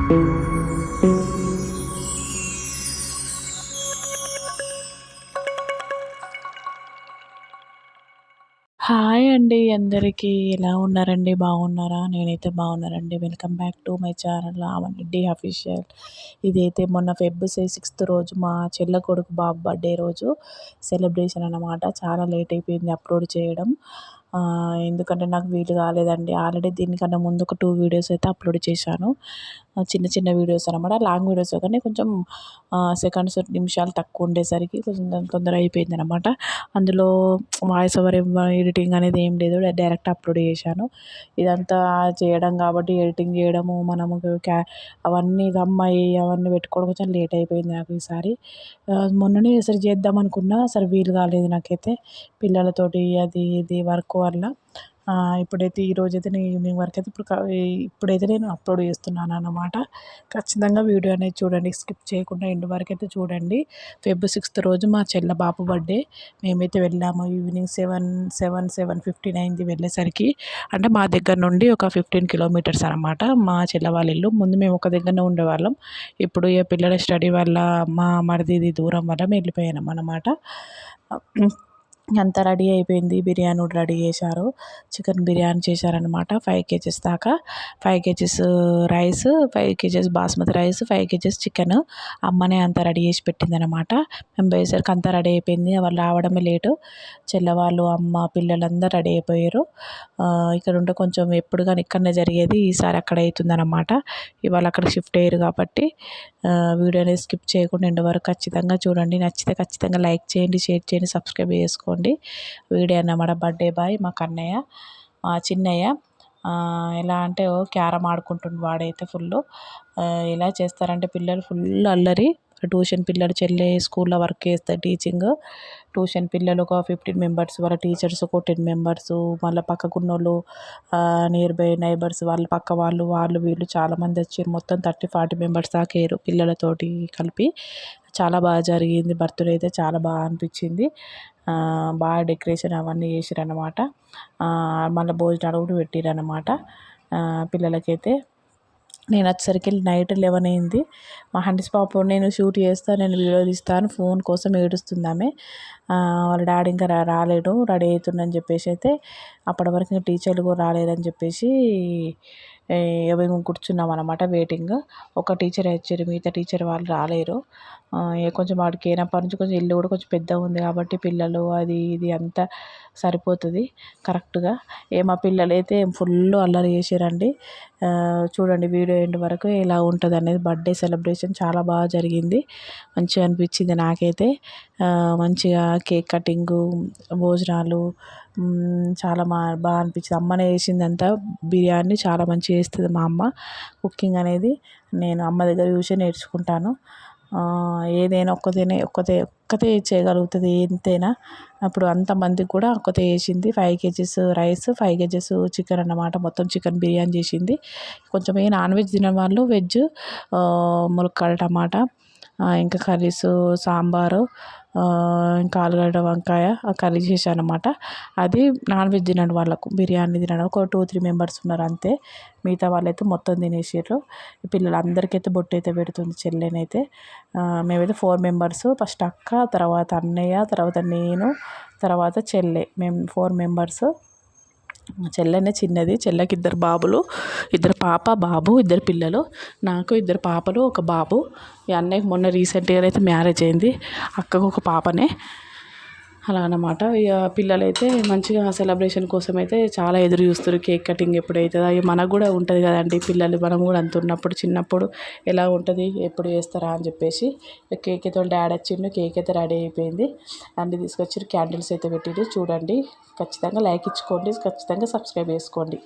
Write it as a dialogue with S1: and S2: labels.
S1: Hi అండి అందరికీ. ఎలా ఉన్నారండి? బాగున్నారా? నేనైతే బాగున్నానండి. Welcome back to my channel Rama Reddy official. ఇదైతే మొన్న ఫెబ్ 6th రోజు మా చెల్ల కొడుకు బాబు బర్త్డే రోజు సెలబ్రేషన్ అన్నమాట. చాలా లేట్ అయిపోయింది అప్లోడ్ చేయడం. ఎందుకంటే నాకు వీలు కాలేదండి. ఆల్రెడీ దీనికన్నా ముందు ఒక 2 వీడియోస్ అయితే అప్లోడ్ చేశాను. చిన్న చిన్న వీడియోస్ అన్నమాట. లాంగ్ వీడియోస్ కానీ కొంచెం సెకండ్స్ నిమిషాలు తక్కువ ఉండేసరికి కొంచెం తొందర అయిపోయిందనమాట. అందులో వాయిస్ ఓవర్ ఎడిటింగ్ అనేది ఏం లేదు, డైరెక్ట్ అప్లోడ్ చేశాను. ఇదంతా చేయడం కాబట్టి ఎడిటింగ్ చేయడము మనము అవన్నీ అమ్మాయి అవన్నీ పెట్టుకోవడం కొంచెం లేట్ అయిపోయింది నాకు ఈసారి. మొన్ననే అసలు చేద్దాం అనుకున్నా, అసలు వీలు కాలేదు నాకైతే పిల్లలతోటి అది ఇది వర్క్ వల్ల. ఇప్పుడైతే ఈరోజైతే నేను ఈవినింగ్ వరకు అయితే ఇప్పుడైతే నేను అప్లోడ్ చేస్తున్నాను అన్నమాట. ఖచ్చితంగా వీడియో అనేది చూడండి, స్కిప్ చేయకుండా ఎండ్ వరకు అయితే చూడండి. ఫెబ్ 6th రోజు మా చెల్ల బాబు బర్త్డే. మేమైతే వెళ్ళాము ఈవినింగ్ 7:15 అయింది వెళ్ళేసరికి. అంటే మా దగ్గర నుండి ఒక 15 కిలోమీటర్స్ అనమాట మా చెల్ల వాళ్ళ ఇల్లు. ముందు మేము ఒక దగ్గరనే ఉండేవాళ్ళం. ఇప్పుడు ఈ పిల్లల స్టడీ వల్ల మా మరిదిది దూరం వల్ల మేము వెళ్ళిపోయాము అన్నమాట. అంతా రెడీ అయిపోయింది. బిర్యానీ కూడా రెడీ చేశారు. చికెన్ బిర్యానీ చేశారనమాట. 5 kgs దాకా. 5 kgs rice, 5 kgs basmati rice, 5 kgs chicken అమ్మనే అంతా రెడీ చేసి పెట్టిందనమాట. మేము పోయేసరికి అంతా రెడీ అయిపోయింది. వాళ్ళు రావడమే లేటు. చెల్లవాళ్ళు, అమ్మ, పిల్లలందరూ రెడీ అయిపోయారు. ఇక్కడ ఉంటే కొంచెం ఎప్పుడు కానీ ఇక్కడనే జరిగేది, ఈసారి అక్కడ అవుతుందన్నమాట. ఇవాళ అక్కడ షిఫ్ట్ అయ్యారు కాబట్టి వీడియో అనేది స్కిప్ చేయకుండా ఎండ్ వరకు ఖచ్చితంగా చూడండి. నచ్చితే ఖచ్చితంగా లైక్ చేయండి, షేర్ చేయండి, సబ్స్క్రైబ్ చేసుకోండి. వీడియో అన్నమాట. బర్త్డే బాయ్ మా కన్నయ్య, మా చిన్నయ్య. ఎలా అంటే క్యారమ్ ఆడుకుంటుండు వాడైతే ఫుల్. ఎలా చేస్తారంటే పిల్లలు ఫుల్ అల్లరి. ట్యూషన్ పిల్లలు, చెల్లె స్కూల్లో వర్క్ చేస్తారు టీచింగ్. ట్యూషన్ పిల్లలు ఒక 15 మెంబర్స్, వాళ్ళ టీచర్స్ ఒక 10 మెంబర్స్, మళ్ళీ పక్కకున్నోళ్ళు నియర్ బై నైబర్స్ వాళ్ళ పక్క వాళ్ళు వీళ్ళు చాలామంది వచ్చారు. మొత్తం 30-40 మెంబర్స్ దాకా అయ్యారు పిల్లలతోటి కలిపి. చాలా బాగా జరిగింది బర్త్డే అయితే. చాలా బాగా అనిపించింది. బాగా డెకరేషన్ అవన్నీ చేసారనమాట. మళ్ళీ భోజనాలు కూడా పెట్టారనమాట పిల్లలకైతే. నేను వచ్చేసరికి నైట్ 11 అయింది. మా హండ్స్ పాప నేను షూట్ చేస్తాను, నేను వీడియో తీస్తాను ఫోన్ కోసం ఏడుస్తుంది ఆమె. వాళ్ళ డాడీ ఇంకా రాలేడు, రెడీ అవుతుందని చెప్పేసి అయితే అప్పటి వరకు ఇంకా టీచర్లు కూడా రాలేదని చెప్పేసి మేము కూర్చున్నాం అనమాట వెయిటింగ్. ఒక టీచర్ వచ్చారు, మిగతా టీచర్ వాళ్ళు రాలేరు. కొంచెం వాడికి అయినప్పటి నుంచి కొంచెం ఇల్లు కూడా కొంచెం పెద్దగా ఉంది కాబట్టి పిల్లలు అది ఇది అంతా సరిపోతుంది కరెక్ట్గా. మా పిల్లలు అయితే ఫుల్ అల్లరి చేసారండి. చూడండి వీడియో ఎండ్ వరకు ఎలా ఉంటుంది అనేది. బర్త్డే సెలబ్రేషన్ చాలా బాగా జరిగింది. మంచిగా అనిపించింది నాకైతే. మంచిగా కేక్ కటింగు, భోజనాలు చాలా బాగా అనిపించింది. అమ్మనే చేసిందంతా. బిర్యానీ చాలా మంచిగా చేస్తుంది మా అమ్మ. కుకింగ్ అనేది నేను అమ్మ దగ్గర చూసే నేర్చుకుంటాను. ఏదైనా ఒక్కతే చేయగలుగుతుంది ఎంతైనా. అప్పుడు అంతమందికి కూడా ఒక్కతే చేసింది. 5 kgs రైస్, 5 kgs చికెన్ అన్నమాట. మొత్తం చికెన్ బిర్యానీ చేసింది. కొంచెం నాన్ వెజ్ తినే వాళ్ళు వెజ్, ములక్కాడ టమాటా, ఇంకా కర్రీస్, సాంబారు, ఇంకా ఆలుగడ్డ వంకాయ కర్రీ చేశాను అన్నమాట. అది నాన్ వెజ్ తినని వాళ్ళకు. బిర్యానీ తినడం ఒక 2-3 మెంబర్స్ ఉన్నారు అంతే. మిగతా వాళ్ళైతే మొత్తం తినేసారు. పిల్లలందరికైతే బొట్టు అయితే పెడుతుంది చెల్లెనైతే. మేమైతే 4 మెంబర్స్. ఫస్ట్ అక్క, తర్వాత అన్నయ్య, తర్వాత నేను, తర్వాత చెల్లె. మేము 4 మెంబర్స్. చెల్లెనే చిన్నది. చెల్లెకి 2 బాబులు, 2 పాప బాబు, 2 పిల్లలు. నాకు 2 పాపలు, 1 బాబు. ఈ అన్నయ్యకి మొన్న రీసెంట్గా అయితే మ్యారేజ్ అయింది. అక్కకు ఒక పాపనే. అలా అన్నమాట. ఇక పిల్లలైతే మంచిగా సెలబ్రేషన్ కోసం అయితే చాలా ఎదురు చూస్తారు. కేక్ కటింగ్ ఎప్పుడైతుందో. అవి మనకు కూడా ఉంటుంది కదండి. పిల్లలు మనం కూడా అంత ఉన్నప్పుడు చిన్నప్పుడు ఎలా ఉంటుంది, ఎప్పుడు చేస్తారా అని చెప్పేసి. కేక్ అయితే వాళ్ళ డాడీ వచ్చిండు. కేక్ అయితే రెడీ అయిపోయింది. అన్నీ తీసుకొచ్చి క్యాండిల్స్ అయితే పెట్టిండు. చూడండి, ఖచ్చితంగా లైక్ ఇచ్చుకోండి, ఖచ్చితంగా సబ్స్క్రైబ్ చేసుకోండి.